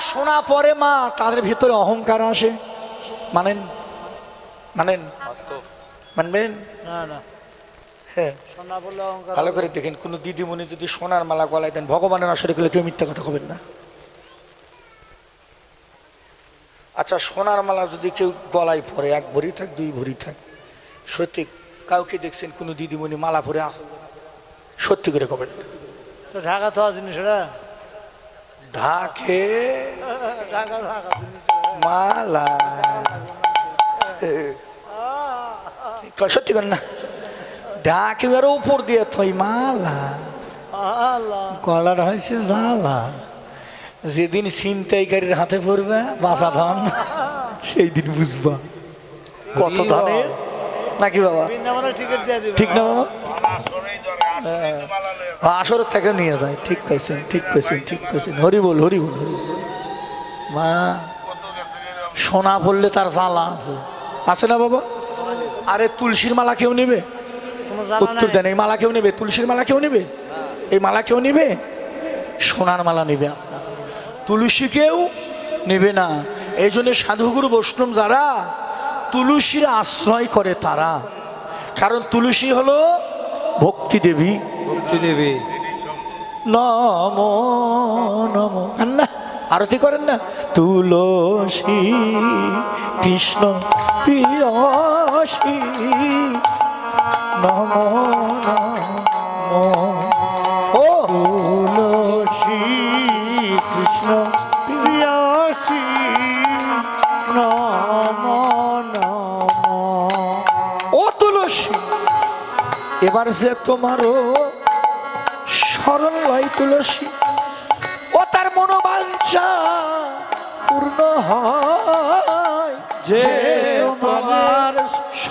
শোনা পরে মা তাদের ভিতরে অহংকার আসে, মানেন? মানেন? মানবেন? না না, হ্যাঁ, সোনা বললে অহংকার ভালো করে দেখেন, কোন দিদিমণি যদি সোনার মালা গলায় দেন, ভগবানের আসরে গেলে কেউ মিথ্যা কথা বলবেন না। আচ্ছা, সোনার মালা যদি কেউ গলায় পরে, 1 ভরি থাক 2 ভরি থাক, সত্যি কাউকে দেখছেন কোন দিদিমণি মালা পরে আসল? সত্যি করে কবেন? তো ঢাকা থাকা জিনিস ওরা, ঢাকে ঢাকা ঢাকা জিনিস মালা, সত্যি করেন না? ঢাকে আর উপর দিয়ে থই মালা, আল্লাহ কলার হয়েছে জ্বালা। যেদিন ছিনতাইকারীর হাতে পড়বে বাঁচা ধান, সেই দিন বুঝবা কত ধানের নাকি বাবা। বৃন্দাবনের টিকিট দিয়ে দিবে, ঠিক না বাবা? আসরের থেকে নিয়ে যায়। ঠিক কইছেন, ঠিক কইছেন, ঠিক কইছেন। হরি বল, হরি বল, হরি বল। মা সোনা বললে তার জ্বালা আছে, আছে না বাবা? আরে তুলসীর মালা কেউ নেবে? কোনো জ্বালা উত্তর নাই। দেন। এই মালা কেউ নেবে? তুলসীর মালা কেউ নেবে? এই মালা কেউ নেবে? সোনার মালা নেবে আপনার, তুলসী কেউ নেবে না। এই জন্য সাধুগুরু বৈষ্ণব যারা তুলসীর আশ্রয় করে তারা, কারণ তুলসী হলো ভক্তি দেবী। ভক্তি দেবী। নম নম, না আরতি করেন না? তুলসী কৃষ্ণ প্রিয়সী নম নম, ও তুলসী কৃষ্ণ প্রিয়সী নম নম। ও তুলসী, এবার যে তোমারও শরণ লয় তুলসী, ও তার মনোবাঞ্ছা পূর্ণ হয়, যে তোমার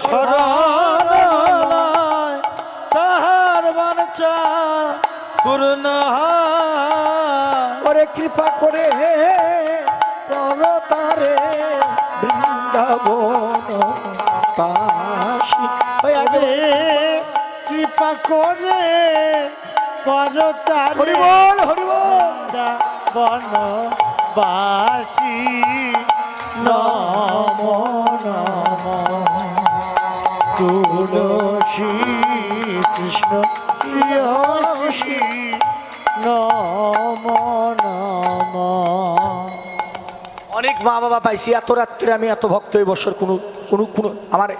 শরণ লয় তাহার বাঞ্ছা পূর্ণ হয়। ওরে কৃপা করে কর তারে বৃন্দাবন কাশী। ওই আগে কৃপা করে করতার হরি বল, হরি বল। বনবাসী নম নম তুলসী কৃষ্ণ প্রিয়সী নম নম। অনেক মা বাবা পাইছি, এত রাত্রে আমি এত ভক্ত এই বছর কোনো কোনো কোনো আমার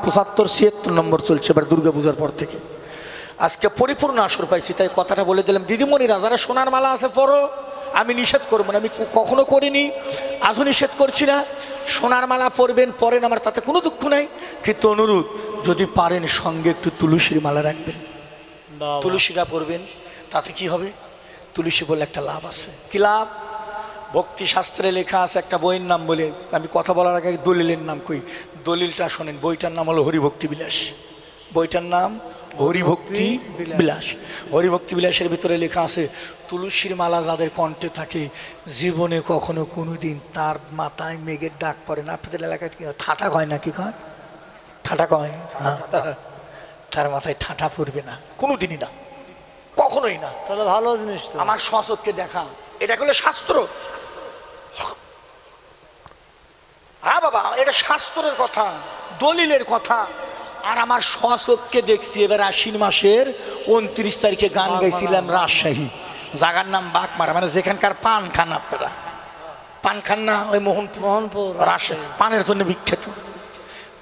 75-76 নম্বর চলছে এবার দুর্গা পূজার পর থেকে। আজকে পরিপূর্ণ আসর পাইছি, তাই কথাটা বলে দিলাম। দিদিমণিরা যারা সোনার মালা আছে পরো, আমি নিষেধ করবো না, আমি কখনো করিনি, আজও নিষেধ করছি না। সোনার মালা পরবেন, পরেন, আমার তাতে কোনো দুঃখ নাই, কিন্তু অনুরোধ যদি পারেন সঙ্গে একটু তুলসীর মালা রাখবেন, তুলসীরা পরবেন। তাতে কি হবে? তুলসী বলে একটা লাভ আছে। কি লাভ? ভক্তি শাস্ত্রে লেখা আছে, একটা বইয়ের নাম বলে আমি কথা বলার আগে দলিলের নাম কই, দলিলটা শোনেন। বইটার নাম হলো হরিভক্তি বিলাস। বইটার নাম হরিভক্তি বিলাস। হরিভক্তি বিলাসের ভিতরে লেখা আছে, তুলসীর মালা যাদের কণ্ঠে থাকে জীবনে কখনো কোনো দিন তার মাথায় মেঘের ডাক পড়ে না। আপনাদের এলাকায় কি ঠাটা কয় না? কি কয়? ঠাটা কয়? হ্যাঁ, তার মাথায় ঠাটা পড়বে না কোনো দিনই না, কখনোই না। তাহলে ভালো জিনিস তো। আমার স্বচক্ষে দেখা, এটা হলো শাস্ত্র। হ্যাঁ বাবা, এটা শাস্ত্রের কথা, দলিলের কথা। আর আমার স্বচক্ষে দেখছি এবার আশ্বিন মাসের 29 তারিখে গান গাইছিলাম রাজশাহী, জায়গার নাম বাগমারা, মানে যেখানকার পান খান আপনারা পান খান না, ওই মোহনপুর রাজশাহী পানের জন্য বিখ্যাত।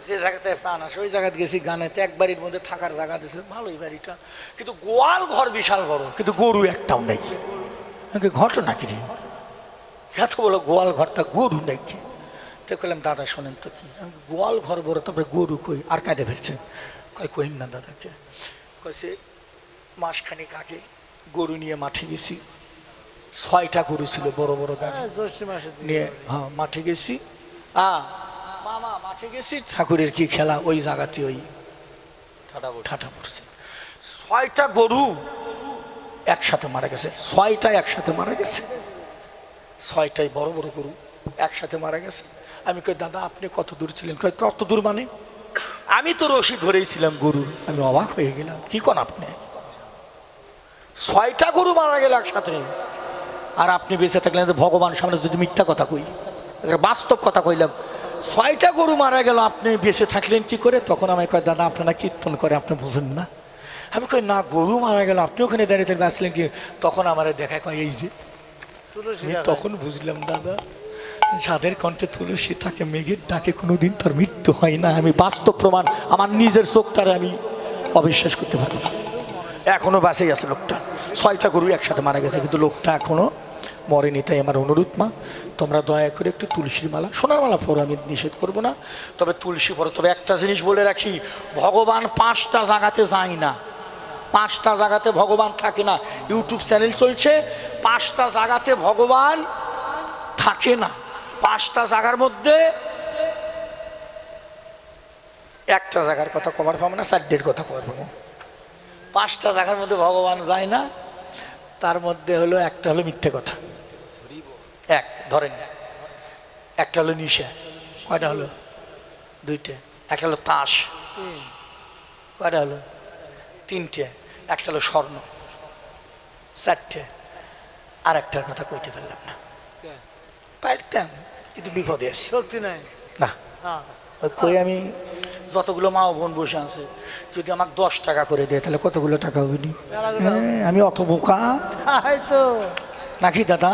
যে জায়গাতে পান আসে ওই জায়গাতে গেছি গানেতে, এক বাড়ির মধ্যে থাকার জায়গা দিয়েছে, ভালোই বাড়িটা, কিন্তু গোয়াল ঘর বিশাল বড়, কিন্তু গরু একটাও নেই। ঘটনা কি রে, এত বড় গোয়াল ঘরটা গরু নাকি? তো বললাম দাদা শোনেন তো কি, আমি গোয়াল ঘর বড়, তারপরে গরু কই? আর কাঁদে ফেলছেন। কইন না দাদাকে। কইছে মাসখানিক আগে গরু নিয়ে মাঠে গেছি, 6টা গরু ছিল বড় বড় গাড়ি নিয়ে, হ্যাঁ মাঠে গেছি। মামা মাঠে গেছি, ঠাকুরের কি খেলা, ওই জায়গাতে ওই ঠাটা পড়ছে। 6টা গরু একসাথে মারা গেছে, 6টা একসাথে মারা গেছে, 6টাই বড় বড় গরু একসাথে মারা গেছে। আমি কই দাদা আপনি কত দূর ছিলেন? কয় কত দূর মানে? আমি তো রশি ধরেইছিলাম গরুর। আমি অবাক হয়ে গেলাম, কি কোন আপনি 6টা গরু মারা গেল একসাথে? আর আপনি বেঁচে থাকলেন যে ভগবান সামনে যদি মিথ্যা কথা কই, বাস্তব কথা কইলাম, 6টা গরু মারা গেল, আপনি বেঁচে থাকলেন কি করে? তখন আমায় কয়, দাদা আপনারা কীর্তন করে আপনি বুঝেন না। আমি কই, না গরু মারা গেল, আপনি ওখানে দাঁড়িয়ে দাঁড়িয়ে বাঁচলেন কি? তখন আমার দেখায় কয়, এই যে। আমি তখন বুঝলাম দাদা, যাদের কণ্ঠে তুলসী থাকে মেঘের ডাকে কোনোদিন তার মৃত্যু হয় না। আমি বাস্তব প্রমাণ, আমার নিজের চোখটারে আমি অবিশ্বাস করতে পারবো না। এখনো বাঁচেই আছে লোকটা, 6টা গরু একসাথে মারা গেছে, কিন্তু লোকটা এখনো মরেনি। তাই আমার অনুরোধ মা, তোমরা দয়া করে একটু তুলসীর মালা, সোনার মালা পরো, আমি নিষেধ করব না, তবে তুলসী পরো। তবে একটা জিনিস বলে রাখি, ভগবান 5টা জায়গাতে যায় না, 5টা জায়গাতে ভগবান থাকে না। ইউটিউব চ্যানেল চলছে, 5টা জায়গাতে ভগবান থাকে না। 5টা জায়গার মধ্যে একটা জায়গার কথা কভার পাবো না, 4টের কথা কভার পাবো। 5টা জায়গার মধ্যে ভগবান যায় না, তার মধ্যে হলো একটা হলো মিথ্যে কথা, এক ধরেন, একটা হলো নিশা, কয়টা হলো? 2টে। একটা হলো তাস, কয়টা হলো? 3টে। একটা হলো স্বর্ণ, 4টে। আর একটার কথা কইতে পারলাম না, পারতাম কিন্তু বিপদে আছি, শক্তি নাই না। ওই কই আমি যতগুলো মা ও বোন বসে আছে, যদি আমাকে 10 টাকা করে দেয় তাহলে কতগুলো টাকা হবে নি? আমি অত বোকা তো নাকি দাদা?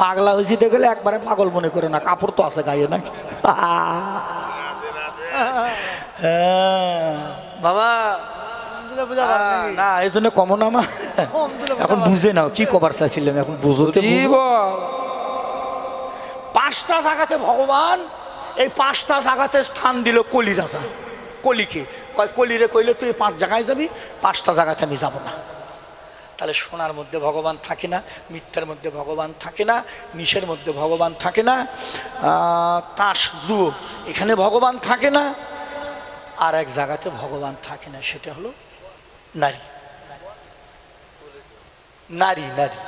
পাগলা হয়েছি দেখলে একবারে পাগল মনে করে না, কাপড় তো আছে গায়ে নাকি? বাবা না, এই জন্য কমন আমার এখন বুঝে নাও কি কবার চাইছিলাম, এখন বুঝতে। 5টা জায়গাতে ভগবান, এই 5টা জায়গাতে স্থান দিল কলি রাজা। কলিকে কয়, কলিরে কইলে তুই 5 জায়গায় যাবি, 5টা জায়গাতে আমি যাব না। তাহলে সোনার মধ্যে ভগবান থাকে না, মিথ্যার মধ্যে ভগবান থাকে না, নিশের মধ্যে ভগবান থাকে না, তাস জুয়ো এখানে ভগবান থাকে না। আর এক জায়গাতে ভগবান থাকে না, সেটা হলো নারী। নারী নারী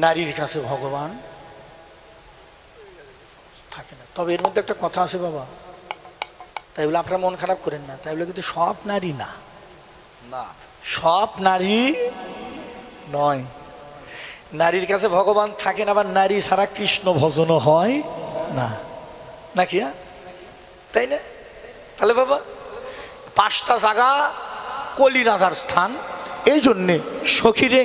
নারীর কাছে ভগবান থাকে না। তবে এর মধ্যে একটা কথা আছে বাবা, তাই বলে আপনারা মন খারাপ করেন না, তাই বলে কিন্তু সব নারী না, সব নারী নয়। নারীর কাছে ভগবান থাকেন, আবার নারী ছাড়া কৃষ্ণ ভজনও হয় না, নাকি? তাই না? তাহলে বাবা 5টা জায়গা কলি রাজার স্থান। এই জন্যে সখীরে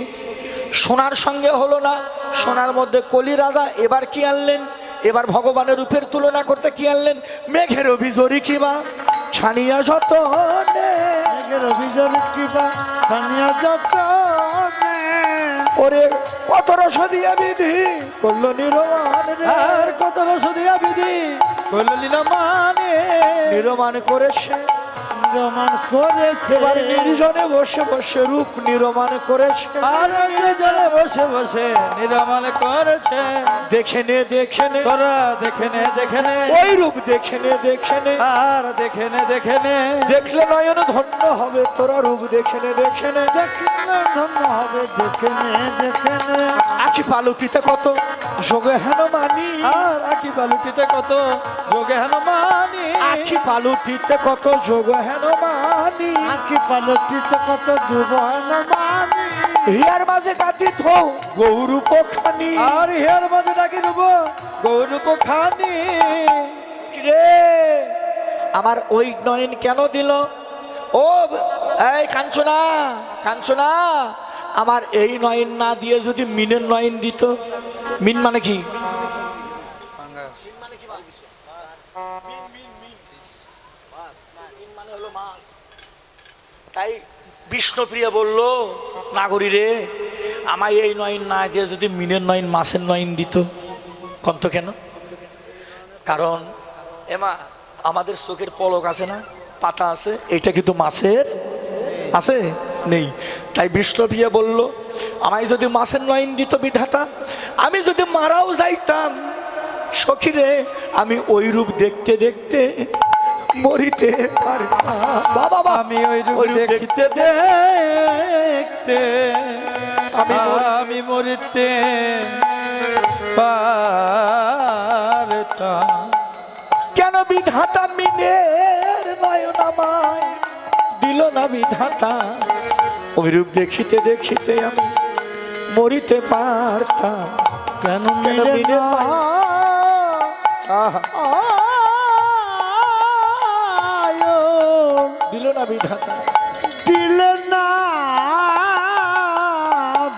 সোনার সঙ্গে হলো না, সোনার মধ্যে কলি রাজা। এবার কি আনলেন? এবার ভগবানের রূপের তুলনা করতে কি আনলেন? মেঘের অভিজরি কিবা ছানিয়া যত, মেঘের অভিজরি কিবা ছানিয়া যত, ওরে কত রস দিয়া বিধি করলো নিরমান, আর কত রস দিয়া বিধি করলো নিরমানে, নিরমান করেছে, নিরমান করেছে। এবার নির্জনে বসে বসে রূপ নিরমান করেছে, আর নির্জনে বসে বসে নিরমান করেছে। দেখে নে দেখে নে, তোরা দেখে নে দেখে নে, ওই রূপ দেখে নে দেখে নে, আর দেখে নে দেখে নে, দেখলে নয়ন ধন্য হবে, তোরা রূপ দেখে নে দেখে নে, দেখলে ধন্য হবে, দেখে নে দেখে নে। আখি পালুটিতে কত যোগে হেন মানি, আর আখি পালুটিতে কত যোগে হেন মানি, আখি পালুটিতে কত যোগ হেন মানি, আখি পালুটিতে কত যোগ হেন মানি। হিয়ার মাঝে কাটি থো গৌরূপ খানি, আর হিয়ার মাঝে ডাকি নেব গৌরূপ খানি। রে আমার ওই নয়ন কেন দিল? ও এই কাঞ্চনা, কাঞ্চনা, আমার এই নয়ন না দিয়ে যদি মিনের নয়ন দিত। মিন মানে কি? তাই বিষ্ণুপ্রিয়া বলল, নাগরী রে, আমায় এই নয়ন না দিয়ে যদি মিনের নয়ন, মাছের নয়ন দিত। কন্ত কেন? কারণ এমা আমাদের চোখের পলক আছে না, পাতা আছে, এটা কিন্তু মাছের আছে নেই। তাই বিষ্ণুপ্রিয়া বলল, আমায় যদি মাছের নয়ন দিত বিধাতা, আমি যদি মারাও যাইতাম সখীরে, আমি ওই রূপ দেখতে দেখতে মরিতে পারতাম। বাবা আমি ওই রূপ দেখতে দেখতে আমি মরিতে পারতাম। কেন বিধাতা মিনের নয়ন আমায় দিল না বিধাতা? ওই রূপ দেখিতে দেখিতে আমি মরিতে পারতাম। কেন কেন মিলে মিলে না আহা, আয়ন দিল না বিধাতা। দিলে না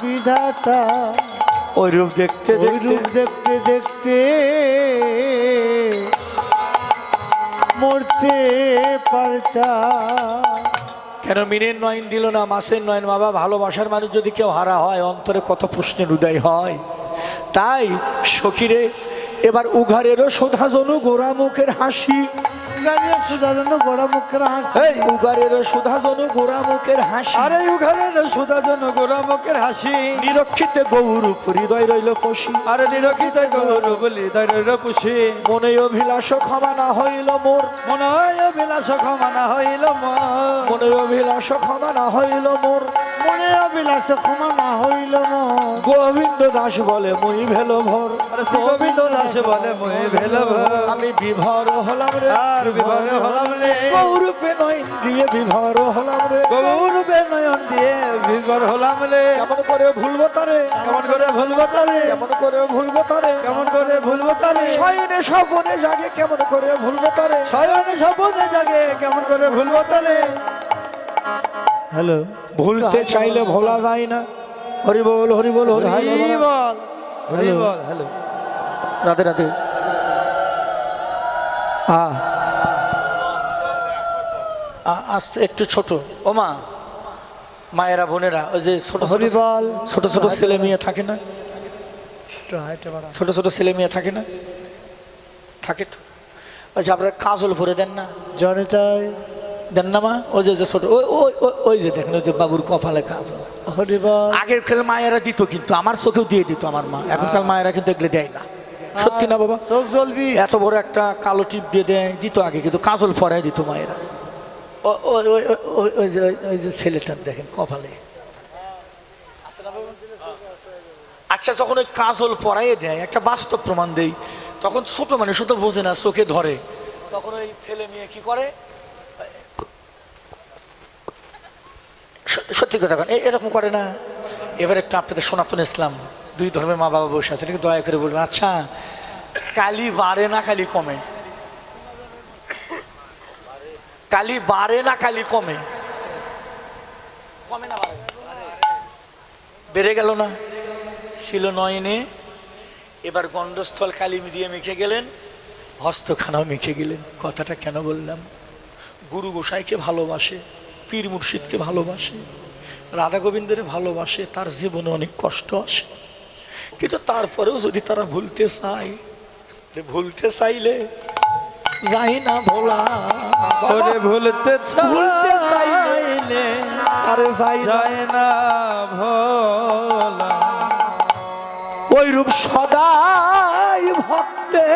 বিধাতা। ওই রূপ দেখতে ওই রূপ দেখতে দেখতে দেখতে মরতে পারতাম। কেন মিনের নয়ন দিল না মাসের নয়ন? বাবা, ভালোবাসার মানুষ যদি কেউ হারা হয় অন্তরে কত প্রশ্নের উদয় হয়। তাই সখীরে এবার উঘারেরও শোধা জনু গোরা মুখের হাসি, গাড়িয়া সুধারণ গোড়া মুখের হাসি। এই উঘারেরও শোধা জনু গোরা মুখের হাসি, আরে উঘারের সুধা জন গোড়া মুখের হাসি। নিরক্ষিতে গৌরূপ হৃদয় রইল পশি, আরে নিরক্ষিত গৌর বলি দৈর পুষি। মনে অভিলাষ ক্ষমা না হইল মোর, মনে হয় বিলাস ক্ষমা না হইল মোর। মনে অভিলাষ ক্ষমা না হইল মোর। মনে অবিলাস ক্ষমা না হইল মোর। গোবিন্দ দাস বলে মুই ভেল ভর, আরে শ্রী গোবিন্দ দাস বলে মই ভেল আমি বিভর হলাম রে, আর বিভর হলাম রে। গৌরূপে নয় দিয়ে বিভর হলাম রে। গৌরবে নয়ন দিয়ে বিভর হলাম রে। কেমন করে ভুলবো তারে, কেমন করে ভুলবো তারে, কেমন করে ভুলবো তারে, কেমন করে ভুলবো তারে। শয়নে স্বপনে জাগে কেমন করে ভুলবো তারে, শয়নে স্বপনে জাগে কেমন করে ভুলবো তারে। হ্যালো, ভুলতে চাইলে ভোলা যায় না। হরি বল হরি বল হরি হরি বল। বল হরি বল। হ্যালো, রাধে রাধে। আস্তে একটু ছোট ও মা, মায়েরা বোনেরা, ওই যে ছোট হরি বল। ছোট ছোট ছেলে মেয়ে থাকে না, ছোট ছোট ছেলে মেয়ে থাকে না, থাকে তো। আচ্ছা, আপনারা কাজল ভরে দেন না? জানে তাই। দেন না মা? ওই যে ছোট ওই ওই ওই যে দেখেন, ওই যে বাবুর কপালে কাজল। হরি বল। আগের কাল মায়েরা দিত, কিন্তু আমার চোখেও দিয়ে দিত আমার মা। এখনকার মায়েরা কিন্তু এগুলো দেয় না। সত্যি না বাবা? চোখ জ্বলবি। এত বড় একটা কালো টিপ দিয়ে দেয় দিত আগে, কিন্তু কাজল পরায় দিত মায়েরা। ওই যে ছেলেটার দেখেন কপালে। আচ্ছা, যখন ওই কাজল পরাইয়ে দেয়, একটা বাস্তব প্রমাণ দেই, তখন ছোট মানুষ তো বোঝে না, চোখে ধরে, তখন ওই ছেলে মেয়ে কি করে, সত্যি কথা এরকম করে না। এবার একটু আপনাদের সনাতন ইসলাম, দুই ধর্মের মা বাবা বসে আছেন, কিন্তু দয়া করে বলবেন, আচ্ছা কালি বাড়ে না কালি কমে? কালি বাড়ে না কালি কমে? কমে না বেড়ে গেল না? ছিল নয়নে, এবার গণ্ডস্থল কালি দিয়ে মেখে গেলেন, হস্তখানাও মেখে গেলেন। কথাটা কেন বললাম? গুরু গোসাইকে ভালোবাসে, পীর মুর্শিদকে ভালোবাসে, রাধা গোবিন্দের ভালোবাসে, তার জীবনে অনেক কষ্ট আসে, কিন্তু তারপরেও যদি তারা ভুলতে চায়, ভুলতে চাইলে যাই না ভোলা। ওরে ভুলতে ভুলতে চাইলে আরে যাই যায় না ভোলা। ওই রূপ সদাই ভক্তে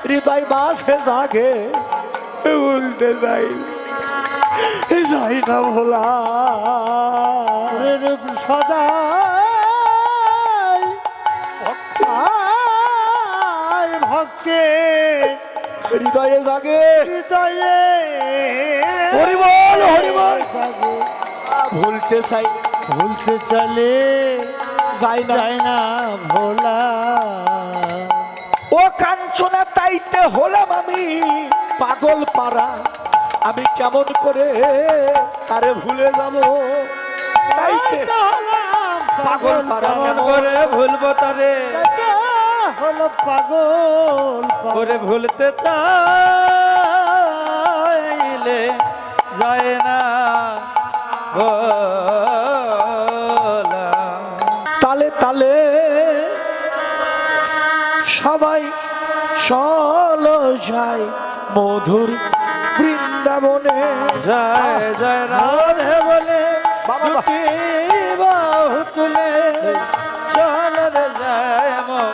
হৃদয় বাসে জাগে, ভুলতে যাই যাই না ভোলা। ওরে রূপ সদা ভক্তে হৃদয়ে জাগে, হৃদয়ে হরি বল হরি বল। জাগে। ভুলতে চাই ভুলতে চলে যাই না, যায় না ভোলা। ও কাঞ্চনা তাইতে হলাম আমি পাগল পারা, আমি কেমন করে তারে ভুলে যাব? তাইতে পাগল পারা, কেমন করে ভুলবো তারে, হলো পাগল করে ভুলতে চাইলে যায় না ভোলা। তালে তালে সবাই চলো যায় মধুর বৃন্দাবনে। জয় জয় রাধে বলে দুটি বাহু তুলে চল রে জয় মোর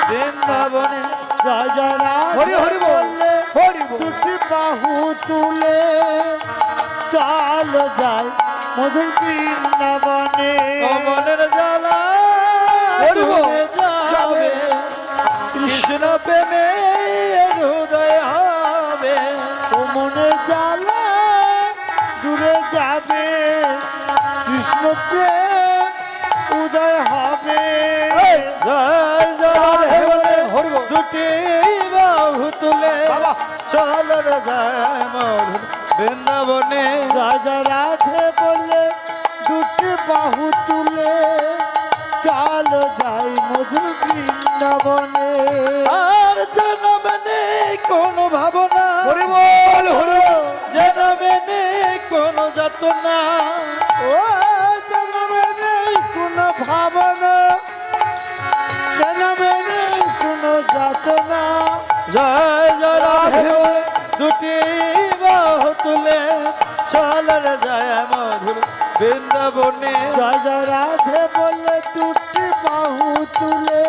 বৃন্দাবনে। জয় জয় রাধে হরি হরি বল, হরি বল। দুটি বাহু তুলে চল যায় মধুর বৃন্দাবনে। মনের জ্বালা হরি বল। দূরে যাবে, কৃষ্ণ প্রেমে হৃদয় হবে। ও মনের জ্বালা দূরে যাবে, প্রেম উদয় হবে। জয় জয় বলে দুটি বাহু তুলে চল রে যায় মধুর বৃন্দাবনে। জয় জয় রাধে বলে দুটি বাহু তুলে চল যাই মধুর বৃন্দাবনে। আর জনমে নেই কোনো ভাবনা, জনমে নেই কোনো যাতনা। ও জন্মে নেই কোনো ভাবনা, জন্মে নেই কোনো যাতনা। জয় জয় রাধে দুটি বাহু তুলে চল রে যায় মধুর বৃন্দাবনে। জয় জয় রাধে বলে দুটি বাহু তুলে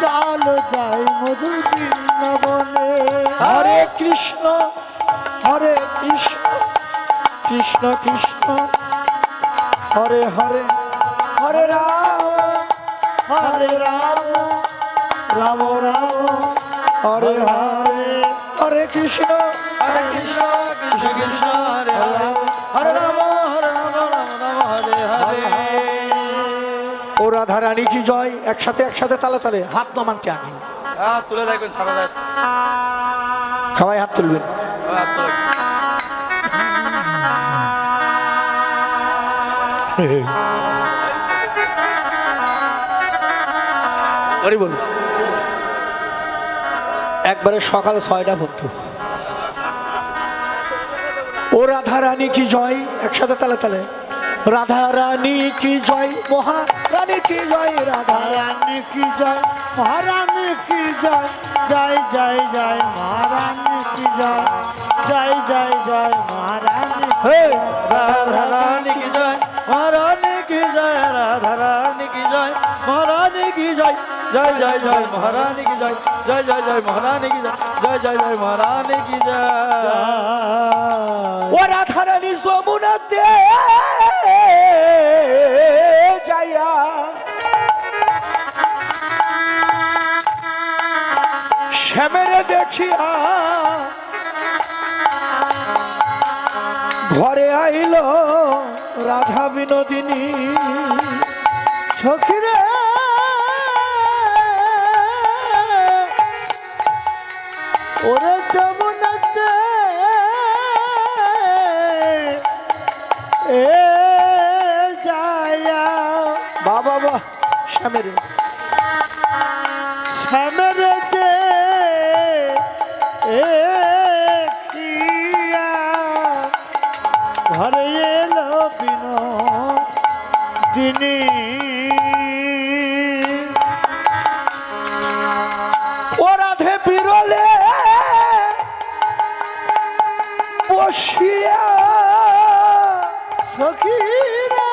চল যাই মধুর বৃন্দাবনে। হরে কৃষ্ণ হরে কৃষ্ণ কৃষ্ণ কৃষ্ণ হরে হরে হরে রাম হরে রাম রাম রাম হরে হরে হরে কৃষ্ণ কৃষ্ণ কৃষ্ণ কৃষ্ণ হরে হরে হরে রাম হরে রাম রাম রাম হরে হরে। ও রাধা রানী কি জয়। একসাথে একসাথে তালে তালে হাত নমান কে আগে তুলে রাখবেন সারা রাত, সবাই হাত তুলবেন। হাত তুলে হরি বল। একবারে সকাল 6টা পর্যন্ত ও রাধা রানী কি জয়। একসাথে তালে তালে রাধা রানী কি জয় মহারানী কি জয় রাধা রানী কি জয় মহারানী কি জয় জয় জয় জয় মহারানী কি জয় জয় জয় জয় মহারানী। হে রাধা রানী কি জয় মহারানী কি জয় রাধা রানী কি জয় মহারানী কি জয় জয় জয় জয় মহারানী কি জয় জয় জয় জয় মহারানী কি জয় জয় জয় জয় মহারানী কি জয়। ও রাধা রানী যমুনাতে যাইয়া শ্যামেরে দেখিয়া ঘরে আইল রাধা বিনোদিনী। সখিরে ওরে যমুনাতে এ যায়া বাবা বা শ্যামেরে শ্যামেরেতে এ খিয়া ঘরে এলো বিনোদিনী। ও রাধে বিরলে বসিয়া সখীরা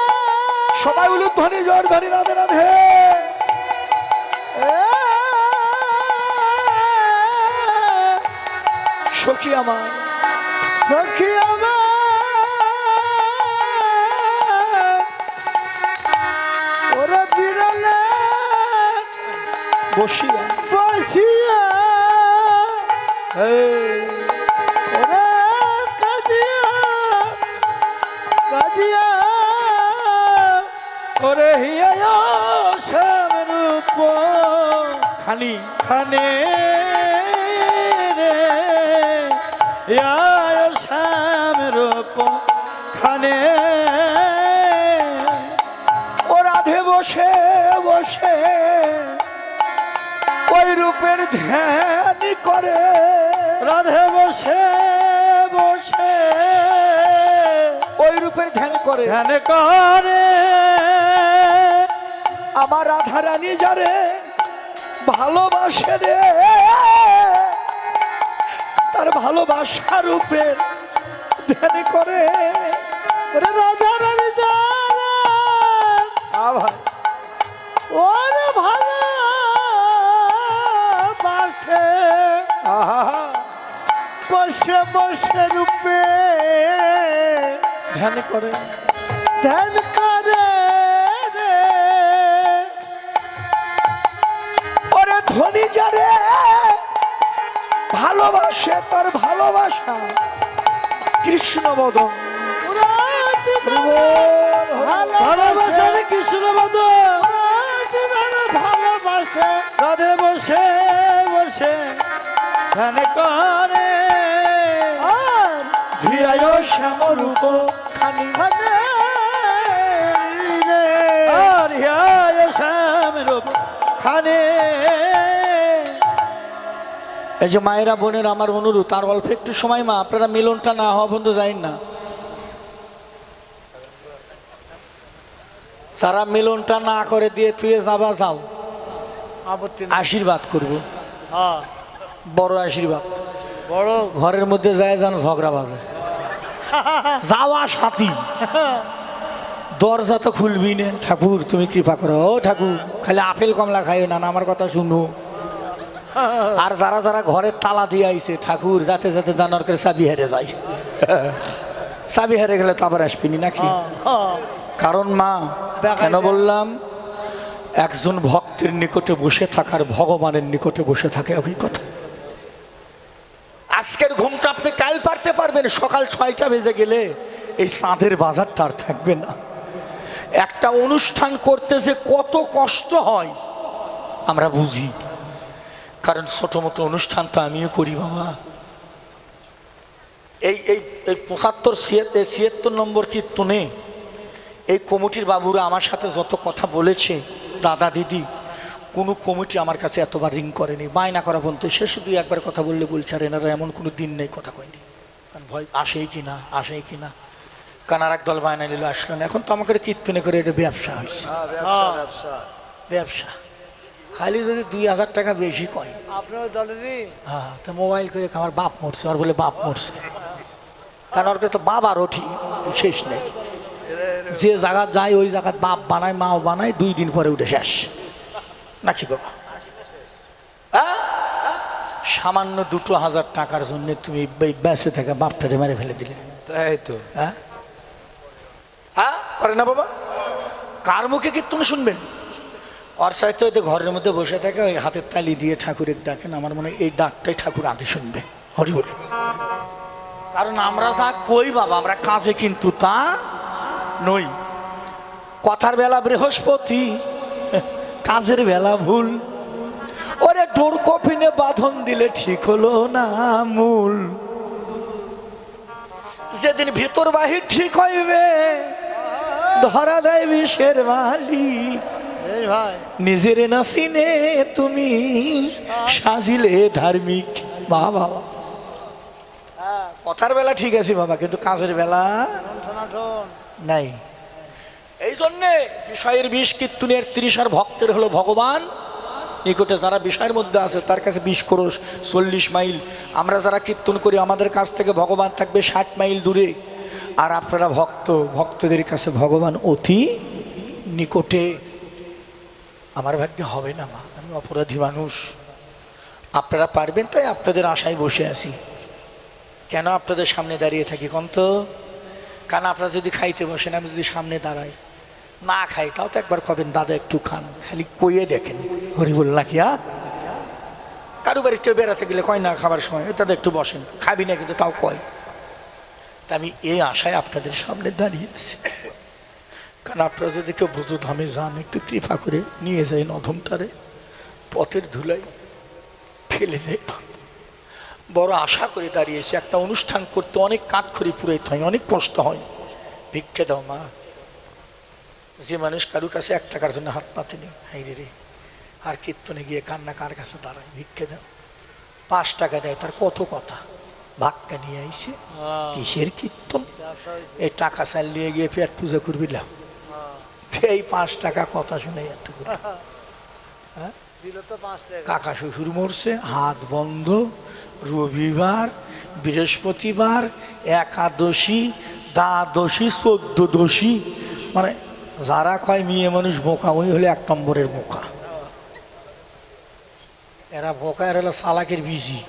সবাই উলুধ্বনি জোর ধরি রাধে রাধে। সখী আমার সখী আমার ওরা বিরলে বসিয়া বসিয়া এই ওরা কাঁদিয়া কাঁদিয়া ওরে হিয়া শ্যাম রূপ খানি খানে রে ইয়া শ্যাম রূপ খানে। ও রাধে বসে বসে ওই রূপের ধ্যান করে। রাধে বসে বসে ওই রূপের ধ্যান করে। ধ্যান করে আমার রাধা রানী যারে ভালোবাসে রে তার ভালোবাসা রূপের ধ্যান করে। ওরে রাধা রানী যারা ভাই ওরে ভালোবাসে আহা বসে বসে রূপে ধ্যান করে। ধ্যান করে রে ওরে ধনী যারে ভালোবাসে তার ভালোবাসা কৃষ্ণ বদন। রাত ভালোবাসে কৃষ্ণ বদন ভালোবাসে রাধে বসে বসে ধ্যান করে ধিয়ায় শ্যামরূপ খানি আর হিয়ায় শ্যামরূপ খানে। এই যে মায়েরা বোনের আমার অনুরোধ, তার অল্প একটু সময় মা আপনারা মিলনটা না হওয়া পর্যন্ত যাই না, যারা মিলনটা না করে দিয়ে তুই যাবা যাও, আপত্তি আশীর্বাদ করব, হ্যাঁ বড় আশীর্বাদ। বড় ঘরের মধ্যে যায় যেন ঝগড়া বাজে, যাওয়া সাথী দরজা তো খুলবি না, ঠাকুর তুমি কৃপা করো, ও ঠাকুর খালি আপেল কমলা খাইও না, আমার কথা শুনো। আর যারা যারা ঘরের তালা দিয়ে আইছে, ঠাকুর যাতে যাতে জানোয়ারকে চাবি হেরে যায়, চাবি হেরে গেলে তো আবার আসবিনি নাকি? কারণ মা কেন বললাম, একজন ভক্তের নিকটে বসে থাকার ভগবানের নিকটে বসে থাকে অভিজ্ঞতা। আজকের ঘুমটা আপনি কাল পারতে পারবেন, সকাল 6টা বেজে গেলে এই চাঁদের বাজারটা আর থাকবে না। একটা অনুষ্ঠান করতে যে কত কষ্ট হয় আমরা বুঝি, কারণ ছোট মোটো অনুষ্ঠান তো আমিও করি বাবা। এই এই 75-76 নম্বর কীর্তনে এই কমিটির বাবুরা আমার সাথে যত কথা বলেছে, দাদা দিদি, কোনো কমিটি আমার কাছে এতবার রিং করেনি, বায়না করা বলতে শেষে 2-1বার কথা বললে বলছে আর এনারা এমন কোনো দিন নেই কথা কয়নি, কারণ ভয় আসেই কিনা আসেই কিনা, কারণ আর একদল বায়না নিল আসলো না। এখন তো আমাকে কীর্তনে করে এটা ব্যবসা হয়েছে, ব্যবসা। খালি যদি 2000 টাকা বেশি কয়, আপনার দলেরই হ্যাঁ, তো মোবাইল করে আমার বাপ মরছে, আর বলে বাপ মরছে, কারণ ওর তো বাপ আরও ঠিক শেষ নেই, যে জায়গা যায় ওই জায়গায় বাপ বানায় মাও বানায়, 2 দিন পরে উঠে শেষ নাকি বাবা? হ্যাঁ, সামান্য 2000 টাকার জন্য তুমি বেঁচে থেকে বাপটারে মেরে ফেলে দিলে, তাই তো। হ্যাঁ হ্যাঁ করে না বাবা? কার মুখে কীর্তন শুনবেন? ওর সাথে হয়তো ঘরের মধ্যে বসে থাকে, ওই হাতের তালি দিয়ে ঠাকুরের ডাকেন, আমার মনে হয় এই ডাকটাই ঠাকুর আগে শুনবে, হরি বলে। কারণ আমরা যা কই বাবা, আমরা কাজে কিন্তু তা নই। কথার বেলা বৃহস্পতি, কাজের বেলা ভুল, ওরে ডোর কফিনে বাঁধন দিলে ঠিক হলো না মূল, যেদিন ভিতর বাহির ঠিক হইবে ধরা দেয় বিষের বালি, নিজের না চিনে তুমি সাজিলে ধার্মিক। বাবা কথার বেলা ঠিক আছে বাবা, কিন্তু কাজের বেলা নাই। এই জন্যে বিষয়ের বিষ কীর্তনের 30 আর ভক্তের হলো ভগবান নিকটে, যারা বিষয়ের মধ্যে আছে তার কাছে 20 ক্রোশ 40 মাইল। আমরা যারা কীর্তন করি আমাদের কাছ থেকে ভগবান থাকবে 60 মাইল দূরে, আর আপনারা ভক্তদের কাছে ভগবান অতি নিকটে। আমার ভাগ্যে হবে না মা, আমি অপরাধী মানুষ, আপনারা পারবেন তাই আপনাদের আশায় বসে আছি। কেন আপনাদের সামনে দাঁড়িয়ে থাকি কোন তো? কারণ আপনারা যদি খাইতে বসেন, আমি যদি সামনে দাঁড়াই না খাই, তাও তো একবার খাবেন দাদা একটু খান, খালি কইয়ে দেখেন হরি বল নাকি। কারো বাড়িতে বেড়াতে গেলে কয় না খাবার সময় দাদা একটু বসেন, খাবি না কিন্তু তাও কয়। তা আমি এই আশায় আপনাদের সামনে দাঁড়িয়ে আছি, কারণ আপনারা যদি কেউ বুঝু ধামে যান, একটু কৃপা করে নিয়ে যায় নধমটারে, পথের ধুলাই ফেলে যায়। বড় আশা করে দাঁড়িয়েছি, একটা অনুষ্ঠান করতে অনেক কাঠখড়ি পুরাইতে হয়, অনেক কষ্ট হয়। ভিক্ষে দাও মা। যে মানুষ কারো কাছে 1 টাকার জন্য হাত পাতেনি, হাই রে, আর কীর্তনে গিয়ে কান্না কার কাছে দাঁড়ায়, ভিক্ষে দাও, 5 টাকা দেয়, তার কত কথা। ভাগ্যা নিয়ে আইছে, কিসের কীর্তন, এই টাকা চালিয়ে গিয়ে পেট পূজা করবি না, এই 5 টাকা কথা শুনে এত করে। হ্যাঁ, কাকা শ্বশুর মরছে, হাত বন্ধ, রবিবার, বৃহস্পতিবার, একাদশী, দ্বাদশী, 14দশী, মানে যারা কয় মেয়ে মানুষ বোকা, ওই হলে 1 নম্বরের বোকা। এরা বোকা, এরা হলো চালাকের বিজি,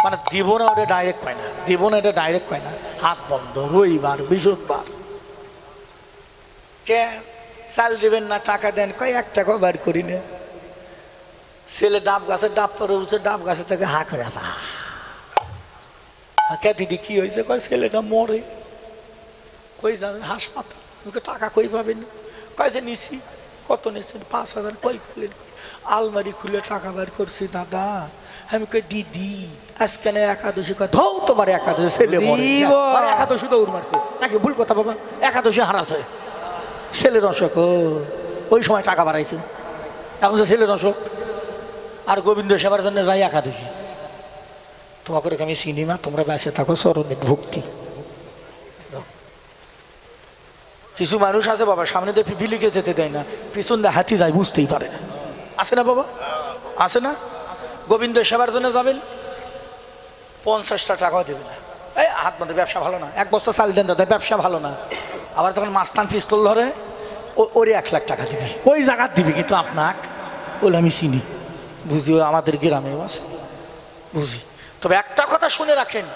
মানে দেব না ওটা ডাইরেক্ট কয় না, দেব না এটা ডাইরেক্ট কয় না, হাত বন্ধ, রবিবার, বৃহস্পতিবার। কে চাল দেবেন না, টাকা দেন, কয় 1 টাকাও বার করি না। ছেলে ডাব গাছের ডাব পরে উঠছে, ডাব গাছে থেকে হা করে আসা, কে দিদি কি হয়েছে, কয় ছেলেটা মরে, কই যাবে হাসপাতাল। ওকে টাকা কই পাবেন? কয় যে নিছি। কত নিয়েছেন? 5,000। কই পেলেন? আলমারি খুলে টাকা বের করছি দাদা। আমি কই দিদি আজকে না একাদশী। কয় ধৌ তোমার একাদশী ছেলে মরে। একাদশী দৌড় মারছে নাকি? ভুল কথা বাবা, একাদশী হারাছে ছেলের অসুখ। ওই সময় টাকা বাড়াইছে, এখন যে ছেলের অসুখ। আর গোবিন্দ সেবার জন্য যাই একাদশী। তোমাকে আমি সিনেমা, তোমরা বেঁচে থাকো চরণের ভক্তি। কিছু মানুষ আছে বাবা, সামনে দিয়ে পিপিলিকে যেতে দেয় না, পিছন দিয়ে হাতি যায়, বুঝতেই পারে না। আছে না বাবা? আছে না? গোবিন্দ সেবার জন্য যাবেন, 50টা টাকাও দেবে না। এই হাত মধ্যে ব্যবসা ভালো না, 1 বস্তা চাল দেন দাদা, ব্যবসা ভালো না। আবার তখন মাস্তান পিস্তল ধরে ওরে 1 লাখ টাকা দিবি, ওই জায়গার দিবি। কিন্তু আপনার বলে আমি চিনি, বুঝি, আমাদের গ্রামেও আছে, বুঝি। তবে একটা কথা শুনে রাখেন,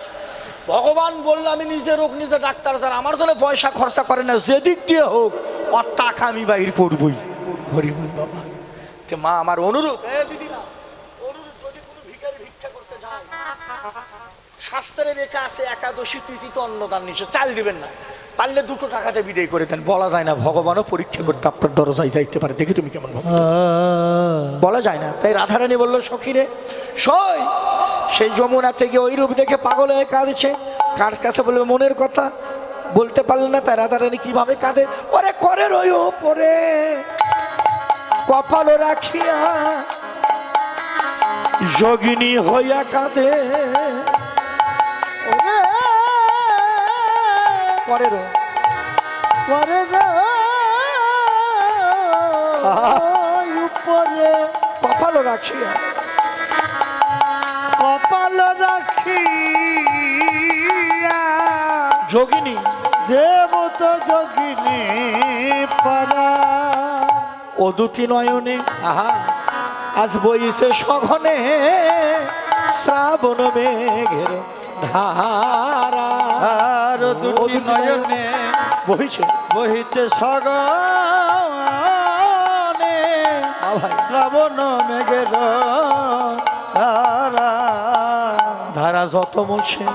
ভগবান বললে আমি নিজে রোগ নিজে ডাক্তার, যারা আমার জন্য পয়সা খরচা করে না, যেদিক দিয়ে হোক ওর টাকা আমি বাইর করবই। হরি বল বাবা। তো মা আমার অনুরোধ, যদি কোনো ভিখারি ভিক্ষা করতে যায়, শাস্ত্রে লেখা আছে একাদশী তিথিতে অন্নদান নিষেধ, চাল দিবেন না। পারলে 2 টাকাতে বিদায় করে দেন। বলা যায় না, ভগবানও পরীক্ষা করতে আপনার দরজায় যাইতে পারে, দেখি তুমি কেমন ভক্ত। বলা যায় না। তাই রাধারানী বললো, সখীরে সই, সেই যমুনা থেকে ওই রূপ দেখে পাগল হয়ে কাঁদছে। কার কাছে বলবে মনের কথা, বলতে পারলেন না। তাই রাধারানী কিভাবে কাঁদে, ওরে করে রই ওপরে কপাল রাখিয়া যোগিনী হইয়া কাঁদে। পরের উপরে কপাল রাখিয়া, কপাল রাখিয়া যোগিনী দেবত যোগিনী পারা। ও দুটি নয়নে আহা আজ বইছে সঘনে শ্রাবণ মেঘের ধারা। আর দুটি নয়নে বইছে বহিছে সগনে শ্রাবণ মেঘের ধারা। ধারা যত মোছে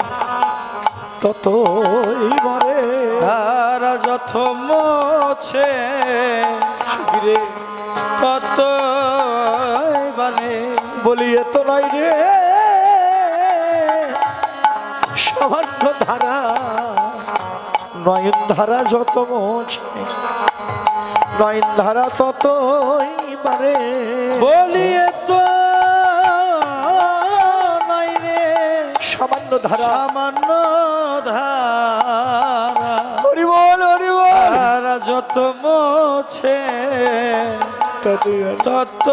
ততই মরে, ধারা যত মোছে রে তত মানে। বলি এত নয় রে সামান্য ধারা, নয়ন ধারা যত মোছে, নয়ন ধারা ততই পারে। বলি তো নাই রে সামান্য ধারা, সামান্য ধারা। হরি বল হরি বল। ধারা যত মোছে তত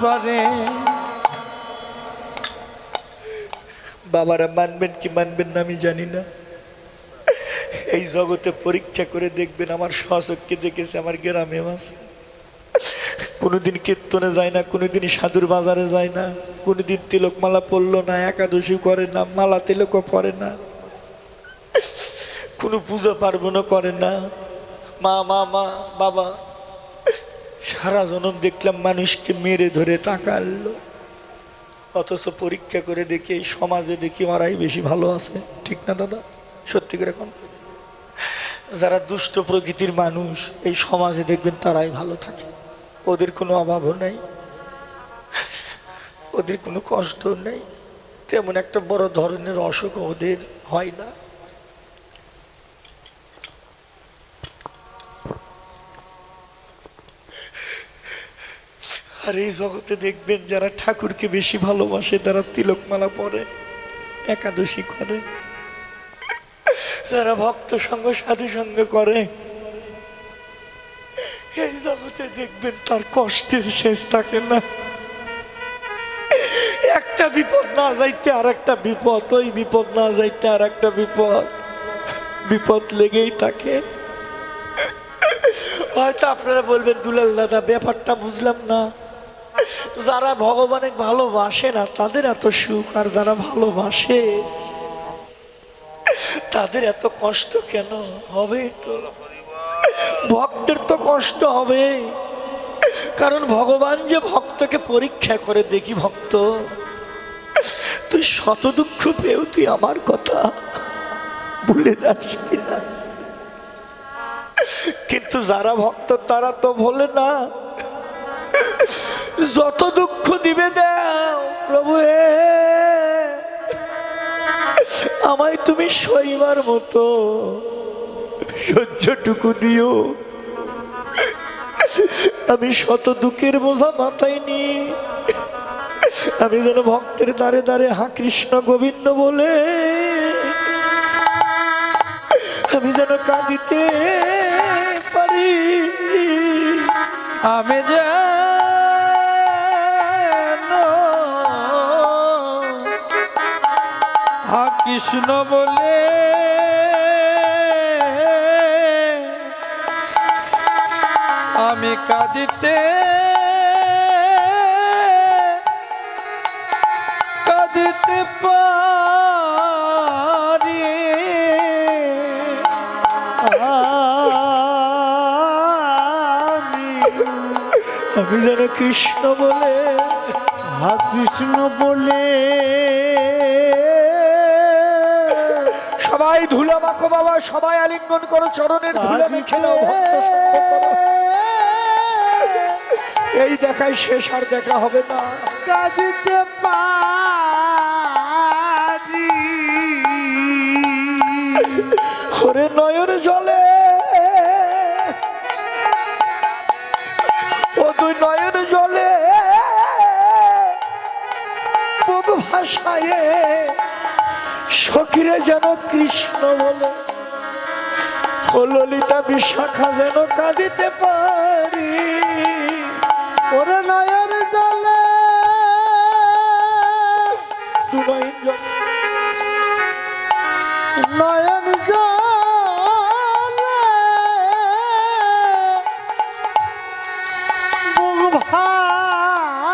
বারে। বাবারা মানবেন কি মানবেন না আমি জানি না। এই জগতে পরীক্ষা করে দেখবেন, আমার সচক্ষে দেখেছে, আমার গ্রামে আছে, কোনোদিন কীর্তনে যায় না, কোনোদিন সাধুর বাজারে যায় না, কোনোদিন তিলক মালা পরলো না, একাদশী করে না, মালা তিলকও পরে না, কোনো পূজা পার্বণও করে না। মা মা মা বাবা সারা জনম দেখলাম মানুষকে মেরে ধরে টাকা আনলো, অথচ পরীক্ষা করে দেখি এই সমাজে দেখি ওরাই বেশি ভালো আছে। ঠিক না দাদা? সত্যি করে এখন যারা দুষ্ট প্রকৃতির মানুষ এই সমাজে দেখবেন তারাই ভালো থাকে, ওদের কোনো অভাবও নেই, ওদের কোনো কষ্ট নেই, তেমন একটা বড় ধরনের অসুখ ওদের হয় না। আর এই জগতে দেখবেন যারা ঠাকুরকে বেশি ভালোবাসে তারা তিলকমালা পরে, একাদশী করে, যারা ভক্ত সঙ্গ সাধু সঙ্গ করে, এই জগতে দেখবেন তার কষ্টের শেষ থাকে না। একটা বিপদ না যাইতে আর একটা বিপদ, ওই বিপদ না যাইতে আর একটা বিপদ, বিপদ লেগেই থাকে। হয়তো আপনারা বলবেন দুলাল দাদা ব্যাপারটা বুঝলাম না, যারা ভগবানের ভালোবাসে না তাদের এত সুখ, আর যারা ভালোবাসে তাদের এত কষ্ট কেন হবে? তো ভক্তের তো কষ্ট হবে, কারণ ভগবান যে ভক্তকে পরীক্ষা করে, দেখি ভক্ত তুই শত দুঃখ পেয়েও তুই আমার কথা ভুলে যাস কিনা। কিন্তু যারা ভক্ত তারা তো বলে না, যত দুঃখ দিবে দাও প্রভু হে, আমায় তুমি সইবার মতো সহ্যটুকু দিও। আমি শত দুঃখের বোঝা মাথায় নিয়ে আমি যেন ভক্তের দ্বারে দ্বারে হা কৃষ্ণ গোবিন্দ বলে আমি যেন কাঁদিতে পারি। আমি যেন হা কৃষ্ণ বলে আমি কাঁদিতে কাঁদিতে পারি। আমি যেন কৃষ্ণ বলে হা কৃষ্ণ বলে সবাই ধুলা মাখো বাবা, সবাই আলিঙ্গন করো, চরণের ধুলা মেখে নাও, ভক্ত সঙ্গ করো। এই দেখাই শেষ, আর দেখা হবে না। কাঁদিতে পারি ওরে নয়ন জলে, ও তুই নয়ন জলে বুক ভাসায় সখীরে যেন কৃষ্ণ বলে, ও ললিতা বিশাখা যেন কাঁদিতে পারি। ওরে নয়ন জলে তুই নয়ন জলে, নয়ন জলে বুক ভাসিয়ে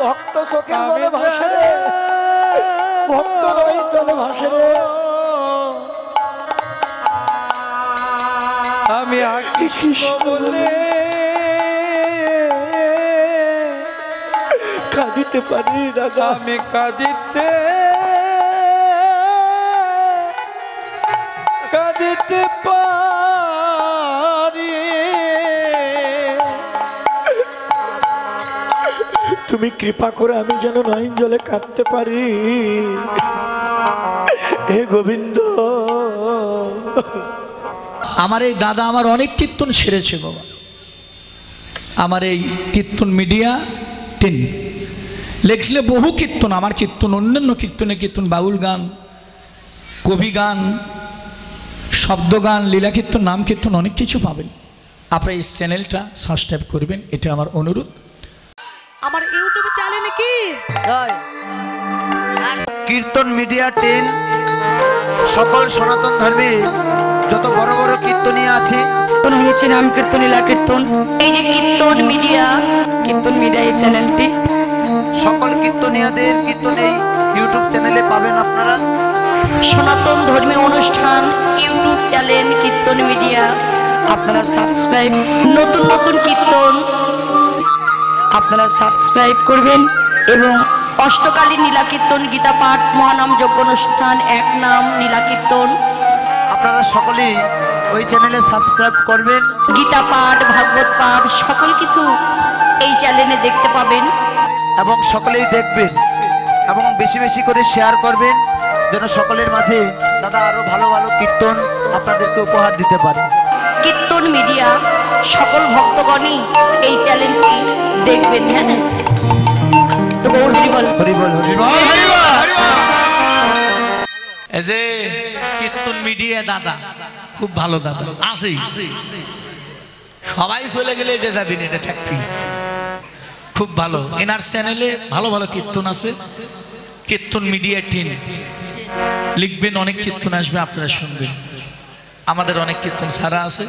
ভক্ত চোখের জলে ভাসে রে, ভক্ত নয়ন জলে ভাসে রে। আমি কৃষ্ণ বলে কাঁদিতে পারি দাদা, আমি কাঁদিতে কাঁদিতে পারি। তুমি কৃপা করে আমি যেন নয়ন জলে কাঁদতে পারি। হে গোবিন্দ, আমার এই দাদা আমার অনেক কীর্তন সেরেছে বাবা। আমার এই কীর্তন মিডিয়া 10 লেখলে বহু কীর্তন, আমার কীর্তন অন্যান্য কীর্তনে কীর্তন, বাউল গান, কবি গান, শব্দ গান, লীলা কীর্তন, নাম কীর্তন, অনেক কিছু পাবেন। আপনারা এই চ্যানেলটা সাবস্ক্রাইব করবেন, এটা আমার অনুরোধ। আমার ইউটিউব চ্যানেলে কি কীর্তন মিডিয়া 10 সকল সনাতন ধর্মে যত বড় বড় কীর্তনীয় আছে কীর্তন হয়েছে, নাম কীর্তন, লীলা কীর্তন, এই যে কীর্তন মিডিয়া এই চ্যানেলটি, সকল কীর্তনীয়দের কীর্তন এই ইউটিউব চ্যানেলে পাবেন আপনারা। সনাতন ধর্মীয় অনুষ্ঠান ইউটিউব চ্যানেল কীর্তন মিডিয়া, আপনারা সাবস্ক্রাইব, নতুন নতুন কীর্তন আপনারা সাবস্ক্রাইব করবেন। এবং অষ্টকালীন নীলা কীর্তন, গীতা পাঠ, মহানাম যজ্ঞ অনুষ্ঠান, এক নাম নীলা কীর্তন, আপনারা সকলেই ওই চ্যানেলে সাবস্ক্রাইব করবেন। গীতা পাঠ, ভাগবত পাঠ, সকল কিছু এই চ্যানেলে দেখতে পাবেন এবং সকলেই দেখবেন এবং বেশি বেশি করে শেয়ার করবেন, যেন সকলের মাঝে দাদা আরো ভালো ভালো কীর্তন আপনাদেরকে উপহার দিতে পারে। কীর্তন মিডিয়া সকল ভক্তগণই এই চ্যানেলটি দেখবেন। হ্যাঁ, তো গৌর হরি বল, হরি বল, হরি বল। এই যে কীর্তন মিডিয়া দাদা খুব ভালো দাদা আছে, সবাই চলে গেলে এটা যাবি না, এটা থাকবি। খুব ভালো, এনার চ্যানেলে ভালো ভালো কীর্তন আছে। কীর্তন মিডিয়া 10 লিখবেন, অনেক কীর্তন আসবে, আপনারা শুনবেন। আমাদের অনেক কীর্তন ছাড়া আছে।